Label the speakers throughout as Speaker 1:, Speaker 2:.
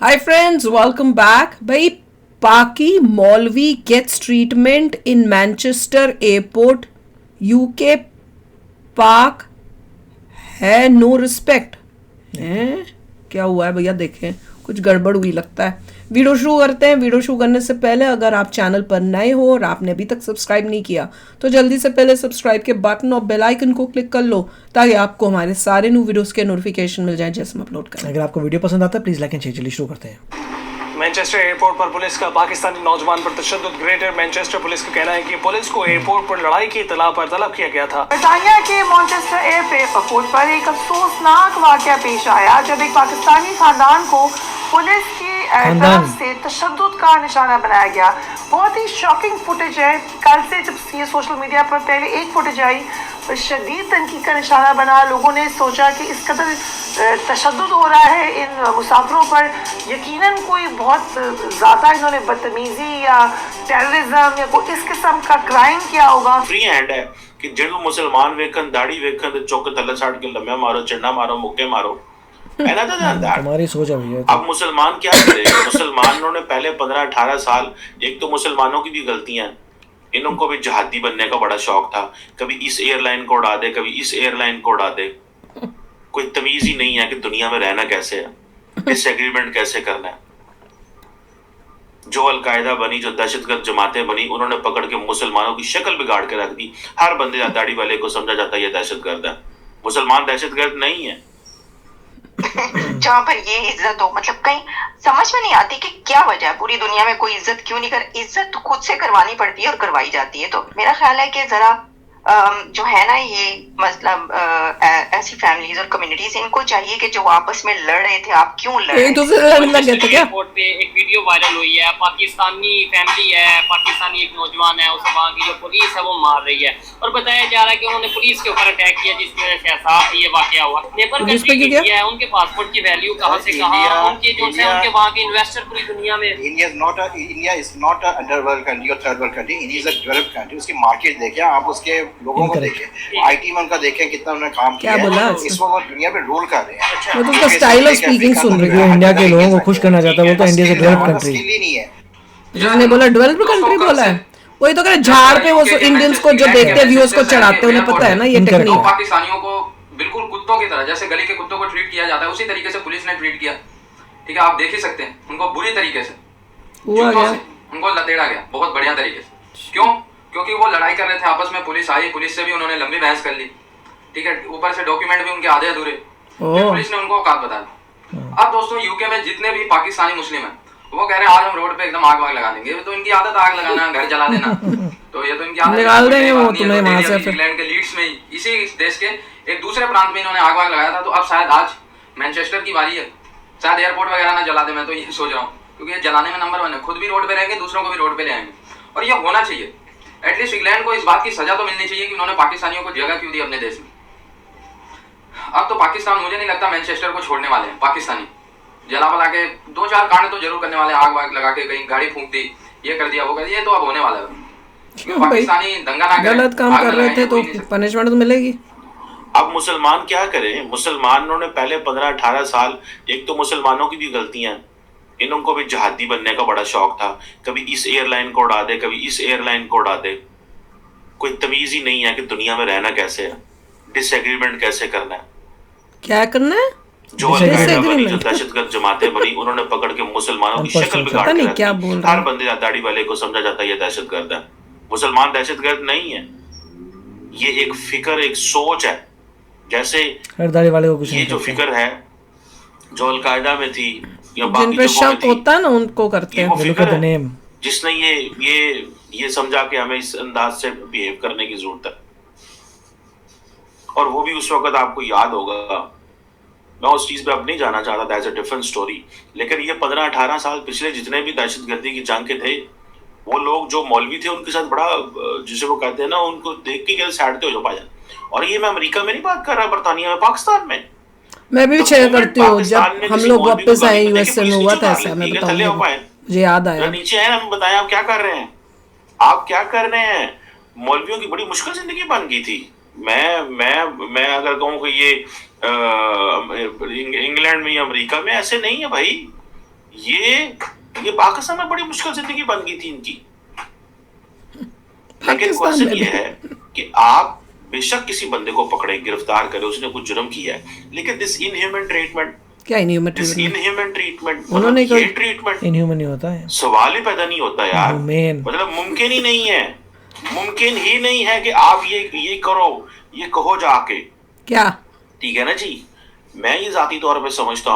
Speaker 1: Hi friends, welcome back. भाई पाकी मौलवी gets treatment in Manchester airport. UK पाक है नो रिस्पेक्ट हैं? क्या हुआ है भैया? देखें, कुछ गड़बड़ हुई लगता है। वीडियो शुरू करते हैं। वीडियो शुरू करने से पहले अगर आप चैनल पर नए हो और आपने अभी तक सब्सक्राइब नहीं किया तो जल्दी से पहले सब्सक्राइब के बटन और बेल आइकन को क्लिक कर लो ताकि आपको हमारे सारे न्यू वीडियोस के नोटिफिकेशन मिल जाएं जैसे हम अपलोड करें।
Speaker 2: अगर आपको वीडियो पसंद आता है प्लीज लाइक एंड शेयर। चलिए शुरू करते हैं।
Speaker 3: मैनचेस्टर एयरपोर्ट पर पुलिस का पाकिस्तानी नौजवान पर तशद्दुद। ग्रेटर मैनचेस्टर पुलिस का कहना है कि पुलिस को एयरपोर्ट पर लड़ाई की इतला पर तलब किया गया था।
Speaker 4: ब्रिटानिया के मैनचेस्टर एयरपोर्ट पर एक अफसोसनाक वाकया पेश आया जब एक पाकिस्तानी खानदान को पुलिस की तरफ से तशद्दुद का निशाना बनाया गया। बहुत ही शॉकिंग फुटेज है। कल से जब ये सोशल मीडिया पर पहले एक फुटेज आई तो शदीद तनकीद का निशाना बना। लोगों ने सोचा कि इस कदर तशद्दुद हो रहा है इन मुसाफिरों पर, यकीनन कोई बहुत ज़्यादा इन्होंने बदतमीजी या टेररिज्म या कोई इस किस्म का क्राइम किया होगा।
Speaker 5: फ्री हैंड है कि जो मुसलमान वेखन दाढ़ी वेखन ते चौक थल्ले साड़ के लम्बे मारो, चंडा मारो, मुक्के मारो।
Speaker 2: हमारी सोच है भैया।
Speaker 5: अब मुसलमान क्या करे? मुसलमानों ने पहले 15-18 साल, एक तो मुसलमानों की भी गलतियां, इनको भी जहादी बनने का बड़ा शौक था। कभी इस एयरलाइन को उड़ा दे, कभी इस एयरलाइन को उड़ा दे। कोई तमीज ही नहीं है कि दुनिया में रहना कैसे है, डिसएग्रीमेंट कैसे करना है। जो अलकायदा बनी, जो दहशतगर्द जमातें बनी, उन्होंने पकड़ के मुसलमानों की शक्ल बिगाड़ के रख दी। हर बंदे दाढ़ी वाले को समझा जाता है ये दहशतगर्द है। मुसलमान दहशतगर्द नहीं है।
Speaker 6: जहाँ पर ये इज्जत हो, मतलब कहीं समझ में नहीं आती कि क्या वजह है। पूरी दुनिया में कोई इज्जत क्यों नहीं कर, इज्जत तो खुद से करवानी पड़ती है और करवाई जाती है। तो मेरा ख्याल है कि जरा जो है ना, ये मतलब ऐसी फैमिलीज और कम्युनिटीज, इनको चाहिए कि जो आपस में लड़ रहे थे, आप क्यों लड़ रहे थे?
Speaker 7: एयरपोर्ट पे एक वीडियो वायरल हुई है। पाकिस्तानी फैमिली है, पाकिस्तानी एक नौजवान है, उसे वहाँ की जो पुलिस है वो मार रही है और बताया जा रहा है कि उन्होंने पुलिस के ऊपर अटैक किया जिसकी वजह से ऐसा ये वाकया हुआ। नेबर कंट्री इंडिया है, उनके पासपोर्ट की वैल्यू कहाँ से कहाँ, उनके जो है उनके वहाँ के इन्वेस्टर पूरी दुनिया में।
Speaker 8: India is not a underworld country और third world country. India is a developed country. उसकी मार्केट देखें आप, उसके लोगों को देखें, आईटी में उनका देखें कितना उन्होंने काम किया है। इस वक्त दुनिया पे रोल कर रहे हैं।
Speaker 1: वो तो उसका स्टाइल ऑफ स्पीकिंग सुन रही है।
Speaker 2: इंडिया के लोगों को खुश करना चाहता है। वो तो इंडिया से डेवलप कंट्री
Speaker 8: नहीं है।
Speaker 1: जिसने बोला डेवलप्ड कंट्री बोला है, वही तो कह रहे झाड़ पे वो इंडियंस को जो देखते हैं व्यूअर्स को चढ़ाते हैं, उन्हें पता है ना ये टेक्निक।
Speaker 9: पाकिस्तानियों को बिल्कुल कुत्तों की तरह, जैसे गली के कुत्तों को ट्रीट किया जाता है, उसी तरीके से पुलिस ने ट्रीट किया। ठीक है, आप देख ही सकते हैं उनको बुरी तरीके से उनको लतेड़ा गया, बहुत बढ़िया तरीके से। क्यों? क्योंकि वो लड़ाई कर रहे थे आपस में। पुलिस आई, पुलिस से भी उन्होंने लंबी बहस कर ली। ठीक है, ऊपर से डॉक्यूमेंट भी उनके आधे अधूरे, पुलिस ने उनको औकात बता दी। अब दोस्तों, यूके में जितने भी पाकिस्तानी मुस्लिम हैं वो कह रहे हैं आज हम रोड पे एकदम आग वाग लगा देंगे। तो इनकी आदत आग लगाना, घर जला देना। तो ये तो इनकी आदत
Speaker 1: निकाल देंगे वो तुम्हें वहां से।
Speaker 9: इंग्लैंड के लीड्स में, इसी देश के एक दूसरे प्रांत में इन्होंने आग वाग लगाया था। तो अब शायद आज मैनचेस्टर की बारी है, शायद एयरपोर्ट वगैरह ना जला दे। मैं तो ये सोच रहा हूँ, क्योंकि ये जलाने में नंबर 1 है। खुद भी रोड पे रहेंगे, दूसरों को भी रोड पे ले आएंगे। और ये होना चाहिए। एटलीस्ट इंग्लैंड को इस बात की सजा तो मिलनी चाहिए कि उन्होंने पाकिस्तानियों को जगह क्यों दी अपने देश में। अब तो पाकिस्तान, मुझे नहीं लगता मैनचेस्टर को छोड़ने वाले हैं पाकिस्तानी। जला बला के 2-4 कांड तो जरूर करने वाले हैं। आग वाग लगा के कहीं गाड़ी फूंक दी, ये कर दिया, वो कर दिया। ये तो अब होने वाला है। पाकिस्तानी दंगा ना करें,
Speaker 1: गलत काम कर रहे थे तो पनिशमेंट तो मिलेगी।
Speaker 5: अब मुसलमान क्या करें? मुसलमानों ने पहले 15-18 साल, एक तो मुसलमानों की भी गलतियां, इनको भी जहादी बनने का बड़ा शौक था। कभी इस एयरलाइन को उड़ा दे, कभी इस एयरलाइन को उड़ा दे। कोई तमीज ही नहीं है कि दुनिया में रहना कैसे है, डिसएग्रीमेंट कैसे करना है,
Speaker 1: क्या करना है।
Speaker 5: जो अलकायदा बनी, जो दहशतगर्द जमातें बनी, उन्होंने पकड़ के मुसलमानों की शक्ल बिगाड़ के रख दी। हर बंदे दाढ़ी वाले को समझा जाता है ये दहशतगर्द है। मुसलमान दहशतगर्द नहीं है। ये एक फिक्र, एक सोच है। जैसे
Speaker 2: हर दाढ़ी वाले को कुछ
Speaker 5: ये जो फिक्र है जो अलकायदा में थी या
Speaker 1: जिन पे शक होता है ना उनको करते हैं।
Speaker 5: जिसने ये समझा कि हमें इस अंदाज से बिहेव करने की जरूरत है। और वो भी उस वक्त आपको याद होगा, मैं उस चीज पे अब नहीं जाना चाहता, दैट्स अ डिफरेंट स्टोरी। लेकिन ये 15-18 साल पिछले जितने भी दहशतगर्दी की जंग के थे, वो लोग जो मौलवी थे उनके साथ बड़ा, जिसे वो कहते हैं ना, उनको देख के कैसे सैडते हो जो भाईजान। और ये मैं अमेरिका में नहीं बात कर रहा, बरतानिया में, पाकिस्तान में
Speaker 1: मैं भी शेयर करती हूँ। जब हम लोग वापस आए यूएसए में हुआ था ऐसा, मैं बताऊंगी, मुझे याद आया।
Speaker 5: नीचे आए, हम बताया आप क्या कर रहे हैं, आप क्या कर रहे हैं। मौलवियों की बड़ी मुश्किल जिंदगी बन गई थी। मैं अगर कहूँ कि ये इंग्लैंड में या अमेरिका में ऐसे नहीं है भाई। ये पाकिस्तान में बड़ी मुश्किल जिंदगी बन गई थी इनकी। लेकिन क्वेश्चन ये है कि आप बेशक किसी बंदे को पकड़े, गिरफ्तार करे, उसने कुछ जुर्म किया है, लेकिन दिस इनह्यूमन ट्रीटमेंट,
Speaker 1: क्या इनह्यूमन
Speaker 5: ट्रीटमेंट,
Speaker 1: उन्होंने
Speaker 5: ये ट्रीटमेंट
Speaker 2: इनह्यूमन नहीं होता है,
Speaker 5: सवाल ही पैदा नहीं होता यार। मतलब मुमकिन ही नहीं है, मुमकिन ही नहीं है कि आप ये करो, ये कहो जाके,
Speaker 1: क्या,
Speaker 5: ठीक है ना जी। मैं ये जाती तौर पे समझता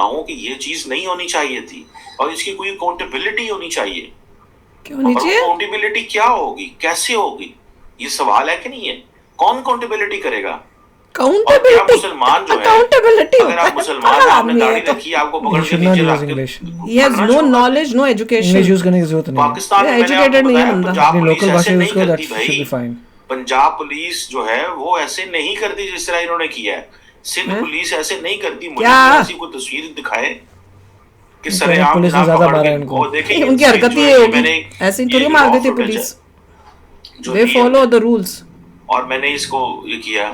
Speaker 5: हूँ कि ये चीज नहीं होनी चाहिए थी और इसकी कोई अकाउंटेबिलिटी होनी चाहिए।
Speaker 1: क्यों होनी चाहिए?
Speaker 5: अकाउंटेबिलिटी क्या होगी, कैसे होगी, ये सवाल है कि नहीं है? कौन अकाउंटेबिलिटी करेगा?
Speaker 1: अकाउंटेबिलिटी,
Speaker 5: मुसलमान जो है,
Speaker 1: अकाउंटेबिलिटी,
Speaker 5: अगर आप मुसलमान हैं, आपने दाढ़ी रखी, आपको पकड़ के नीचे रख के,
Speaker 1: he has no knowledge, no education,
Speaker 2: English use करने की जरूरत नहीं है।
Speaker 5: पाकिस्तान में
Speaker 1: एजुकेटेड नहीं है बंदा,
Speaker 2: अपनी लोकल भाषा यूज करो, that should be fine.
Speaker 5: Punjab police जो है वो ऐसे नहीं करती जिस तरह इन्होंने किया है। सिंध पुलिस ऐसे नहीं करती। मुझे ऐसी कोई तस्वीर दिखाए कि सरेआम
Speaker 2: पुलिस ने ज्यादा मारा है इनको।
Speaker 1: उनकी हरकत ही होगी, ऐसे ही थोड़ी मार देती police, they follow the rules.
Speaker 5: और मैंने इसको ये किया।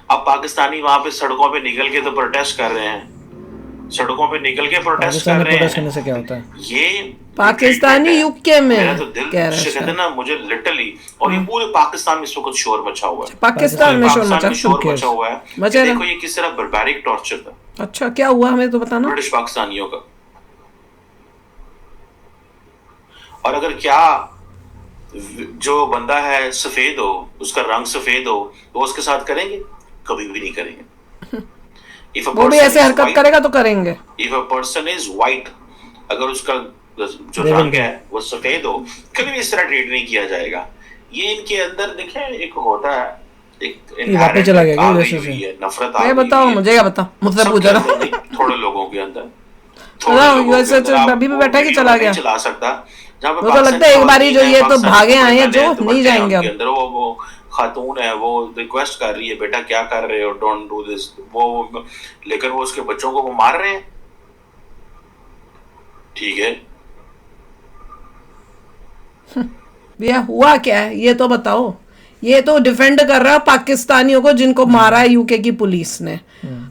Speaker 5: अब पाकिस्तानी वहां पे सड़कों पे निकल के तो प्रोटेस्ट कर रहे हैं, सड़कों पे निकल के प्रोटेस्ट कर रहे हैं।
Speaker 2: प्रोटेस्ट करने से क्या होता है?
Speaker 5: ये
Speaker 1: पाकिस्तानी यूके में
Speaker 5: मेरा तो दिल कहते हैं ना मुझे लिटरली, और ये पूरे पाकिस्तान में इस वक्त शोर मचा हुआ है।
Speaker 1: पाकिस्तान में शोर मचा
Speaker 5: हुआ है। देखो ये किस तरह बर्बारिक टॉर्चर था।
Speaker 1: अच्छा क्या हुआ हमें तो बताना।
Speaker 5: ब्रिटिश पाकिस्तानियों का। और अगर क्या जो बंदा है सफेद हो, उसका रंग सफेद हो, तो उसके साथ करेंगे? कभी भी नहीं करेंगे।
Speaker 1: वो भी ऐसे हरकत करेगा तो करेंगे।
Speaker 5: If a person is white, अगर उसका जो रंग है वो सफेद हो, कभी भी इस तरह ट्रीट नहीं किया जाएगा। ये इनके अंदर देखें एक होता है, एक
Speaker 2: वापस चला गया वैसे से
Speaker 5: नफरत
Speaker 1: आ गई। बताओ मुझे, क्या बता, मुझसे पूछ रहा हूं।
Speaker 5: थोड़े लोगों के अंदर,
Speaker 1: यूएसए अभी भी बैठा कि चला गया,
Speaker 5: चला सकता।
Speaker 1: वो तो लगता है एक बारी जो ये तो भागे आए हैं, जो नहीं जाएंगे अब।
Speaker 5: अंदर वो खातून है, वो रिक्वेस्ट कर रही है, बेटा क्या कर रहे हो, डोंट डू दिस, वो लेकिन वो उसके बच्चों को वो मार रहे हैं। ठीक है,
Speaker 1: भैया हुआ क्या है ये तो बताओ। ये तो डिफेंड कर रहा है पाकिस्तानियों को जिनको मारा है यूके की पुलिस ने।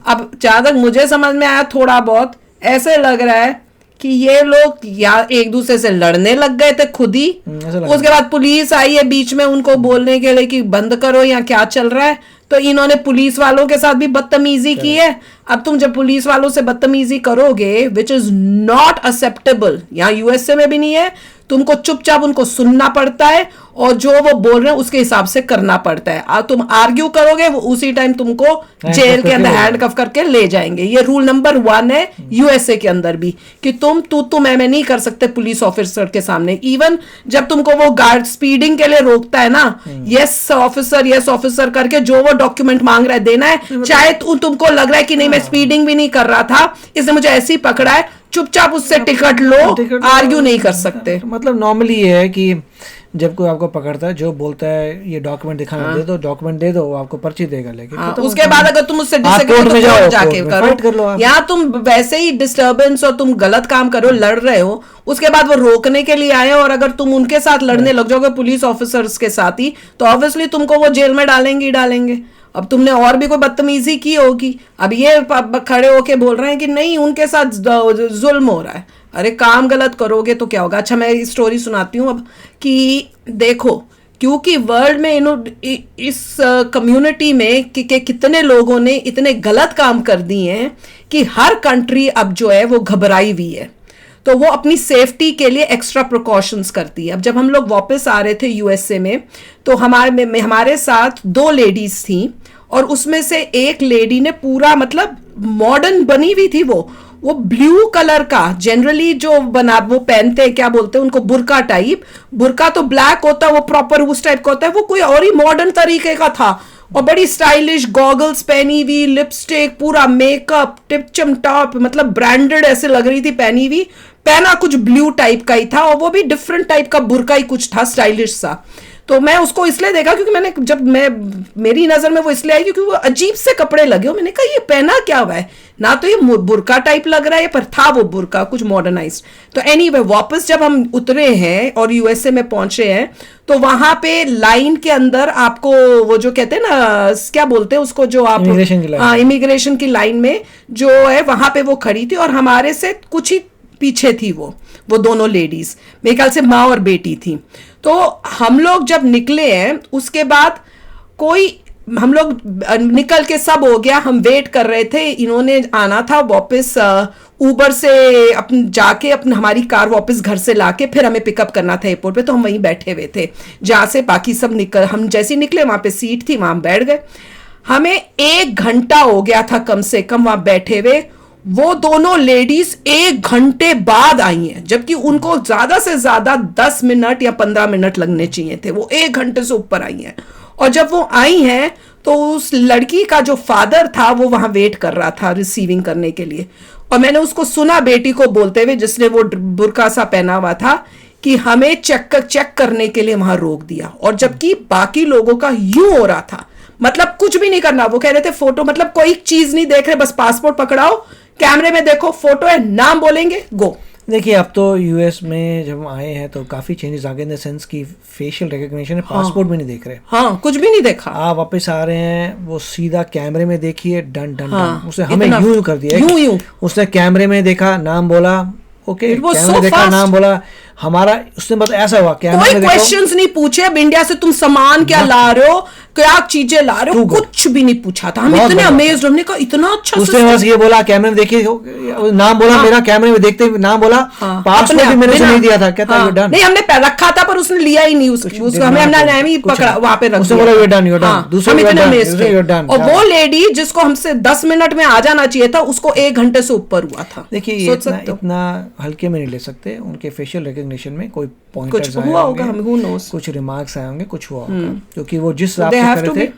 Speaker 1: अब जहां तक मुझे समझ में आया थोड़ा बहुत, ऐसे लग रहा है कि ये लोग या एक दूसरे से लड़ने लग गए थे खुद ही, उसके बाद पुलिस आई है बीच में उनको बोलने के लिए कि बंद करो या क्या चल रहा है, तो इन्होंने पुलिस वालों के साथ भी बदतमीजी की है। अब तुम जब पुलिस वालों से बदतमीजी करोगे, विच इज नॉट एक्सेप्टेबल, यहाँ यूएसए में भी नहीं है, तुमको चुपचाप उनको सुनना पड़ता है और जो वो बोल रहे हैं उसके हिसाब से करना पड़ता है। तुम आर्ग्यू करोगे वो उसी टाइम तुमको जेल के अंदर हैंडकफ करके ले जाएंगे। ये रूल नंबर 1 है यूएसए के अंदर भी, कि तुम मैं नहीं कर सकते पुलिस ऑफिसर के सामने। इवन जब तुमको वो गार्ड स्पीडिंग के लिए रोकता है ना, यस ऑफिसर करके जो वो डॉक्यूमेंट मांग रहा है देना है, चाहे तुमको लग रहा है कि नहीं मैं स्पीडिंग भी नहीं कर रहा था, इसने मुझे ऐसे ही पकड़ा है, चुपचाप उससे टिकट लो, आर्ग्यू नहीं कर सकते।
Speaker 2: मतलब नॉर्मली ये है कि जब कोई आपको पकड़ता है, जो बोलता है ये डॉक्यूमेंट दिखाना दे दो, डॉक्यूमेंट दे दो, वो आपको पर्ची देगा। लेकिन
Speaker 1: उसके बाद अगर तुम उससे डिसएग्री तो जाके करो, या तुम वैसे ही डिस्टर्बेंस और तुम गलत काम करो, लड़ रहे हो, उसके बाद वो रोकने के लिए आए और अगर तुम उनके साथ लड़ने लग जाओगे पुलिस ऑफिसर्स के साथ ही, तो ऑब्वियसली तुमको वो जेल में डालेंगे। अब तुमने और भी कोई बदतमीजी की होगी, अब ये खड़े होके बोल रहे हैं कि नहीं उनके साथ जुल्म हो रहा है। अरे काम गलत करोगे तो क्या होगा। अच्छा मैं स्टोरी सुनाती हूँ अब, कि देखो क्योंकि वर्ल्ड में इस कम्युनिटी में कि कितने लोगों ने इतने गलत काम कर दिए हैं कि हर कंट्री अब जो है वो घबराई हुई है, तो वो अपनी सेफ्टी के लिए एक्स्ट्रा प्रिकॉशंस करती है। अब जब हम लोग वापस आ रहे थे यूएसए में, तो हमारे साथ 2 लेडीज थी और उसमें से एक लेडी ने पूरा मतलब मॉडर्न बनी हुई थी, वो ब्लू कलर का जनरली जो वो पहनते हैं, क्या बोलते हैं उनको, बुर्का टाइप। बुर्का तो ब्लैक होता है, वो प्रॉपर उस टाइप का होता है, वो कोई और ही मॉडर्न तरीके का था और बड़ी स्टाइलिश, गॉगल्स पहनी हुई, लिपस्टिक, पूरा मेकअप टिपचम टॉप, मतलब ब्रांडेड ऐसे लग रही थी पहनी हुई। पहना कुछ ब्लू टाइप का ही था और वो भी डिफरेंट टाइप का बुर्का ही कुछ था, स्टाइलिश सा। तो मैं उसको इसलिए देखा क्योंकि मेरी नजर में वो इसलिए आई क्योंकि वो अजीब से कपड़े लगे हो। मैंने कहा ये पहना क्या हुआ है, ना तो ये बुरका टाइप लग रहा है, पर था वो बुरका कुछ मॉडर्नाइज्ड। तो एनीवे वापस जब हम उतरे हैं और यूएसए में पहुंचे हैं तो वहां पे लाइन के अंदर आपको वो जो कहते हैं ना, क्या बोलते हैं उसको, जो आप इमिग्रेशन की लाइन में जो है वहां पे वो खड़ी थी और हमारे से कुछ ही पीछे थी वो दोनों लेडीज, मेरे ख्याल से माँ और बेटी थी। तो हम लोग जब निकले हैं उसके बाद हम लोग निकल के सब हो गया, हम वेट कर रहे थे, इन्होंने आना था वापस ऊबर से जाके हमारी कार वापस घर से लाके फिर हमें पिकअप करना था एयरपोर्ट पे। तो हम वहीं बैठे हुए थे जहाँ से बाकी सब हम जैसे निकले वहां पे सीट थी, वहां बैठ गए। हमें 1 घंटा हो गया था कम से कम वहां बैठे हुए। वो दोनों लेडीज 1 घंटे बाद आई हैं, जबकि उनको ज्यादा से ज्यादा 10 मिनट या 15 मिनट लगने चाहिए थे, वो 1 घंटे से ऊपर आई हैं। और जब वो आई हैं तो उस लड़की का जो फादर था वो वहां वेट कर रहा था रिसीविंग करने के लिए। और मैंने उसको सुना बेटी को बोलते हुए, जिसने वो बुरका सा पहना हुआ था, कि हमें चेक करने के लिए वहां रोक दिया। और जबकि बाकी लोगों का यूं हो रहा था, मतलब कुछ भी नहीं करना। वो कह रहे थे फोटो, मतलब कोई चीज नहीं देख रहे, बस पासपोर्ट पकड़ाओ, कैमरे में देखो, फोटो है, नाम बोलेंगे, गो।
Speaker 2: देखिए अब तो यूएस में जब हम आए हैं तो काफी चेंजेस आ गए इन द सेंस की फेशियल रिकग्निशन है, पासपोर्ट भी नहीं देख रहे।
Speaker 1: हाँ, कुछ भी नहीं देखा।
Speaker 2: आप वापस आ रहे हैं, वो सीधा कैमरे में देखिए, डन डन डन। उसने हमें यूं कर दिया,
Speaker 1: यूं
Speaker 2: उसने कैमरे में देखा, नाम बोला, ओके, कैमरे देखा, नाम बोला हमारा, उसने बस ऐसा हुआ कैमरे में,
Speaker 1: क्वेश्चंस नहीं पूछे। अब इंडिया से तुम सामान क्या ला रहे हो, क्या चीजें ला रहे हो, कुछ भी नहीं पूछा था। हम इतने अमेज्ड, हमने कहा इतना अच्छा।
Speaker 2: उसने बस ये बोला, कैमरे में देखिए, नाम बोला मेरा, कैमरे में देखते नाम बोला, पासपोर्ट भी मैंने नहीं दिया था, कहता है डन।
Speaker 1: नहीं, हमने रखा था पर उसने लिया ही नहीं, उसको हमें नाम ही पकड़ा वहां पे रख दिया।
Speaker 2: बोला डन, दूसरे डन।
Speaker 1: और वो लेडी जिसको हमसे 10 मिनट में आ जाना चाहिए था, उसको 1 घंटे से ऊपर हुआ था।
Speaker 2: देखिए इतना हल्के में नहीं ले सकते। उनके फेशियल रिकग्निशन में कोई पॉइंटर्स
Speaker 1: हुआ होगा,
Speaker 2: कुछ रिमार्क्स आए होंगे, कुछ हुआ होगा, क्योंकि वो जिस हिसाब से कर रहे थे।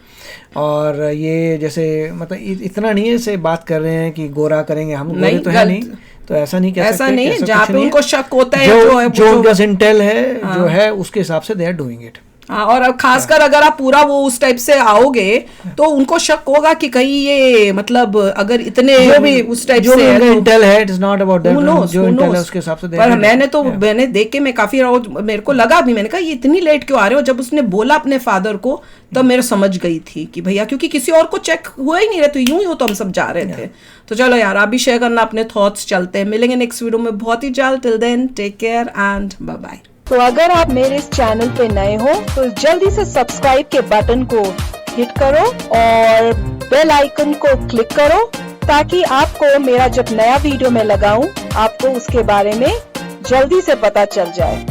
Speaker 2: और ये जैसे मतलब इतना नहीं है से बात कर रहे हैं कि गोरा करेंगे, हम गोरे तो है नहीं, तो ऐसा नहीं कह सकते।
Speaker 1: ऐसा नहीं, जहाँ पे उनको शक होता है,
Speaker 2: जो उनका इंटेल है जो है उसके हिसाब से दे आर डूइंग इट।
Speaker 1: और अब खासकर अगर आप पूरा वो उस टाइप से आओगे तो उनको शक होगा कि कहीं ये मतलब अगर इतने भी उस टाइप से
Speaker 2: इंटेल है, it is not about that, जो इंटेल है उसके हिसाब से।
Speaker 1: पर मैंने देख के मैं काफी मेरे को लगा भी, मैंने कहा ये इतनी लेट क्यों आ रहे हो। जब उसने बोला अपने फादर को तब मेरे समझ गई थी कि भैया, क्योंकि किसी और को चेक हुआ ही नहीं रहे, तो यूं ही हो तो हम सब जा रहे थे। तो चलो यार, आप भी शेयर करना अपने थॉट्स। चलते हैं, मिलेंगे नेक्स्ट वीडियो में बहुत ही जल्द। Till then take care and bye bye.
Speaker 10: तो अगर आप मेरे इस चैनल पे नए हो तो जल्दी से सब्सक्राइब के बटन को हिट करो और बेल आइकन को क्लिक करो, ताकि आपको मेरा जब नया वीडियो मैं लगाऊं आपको उसके बारे में जल्दी से पता चल जाए।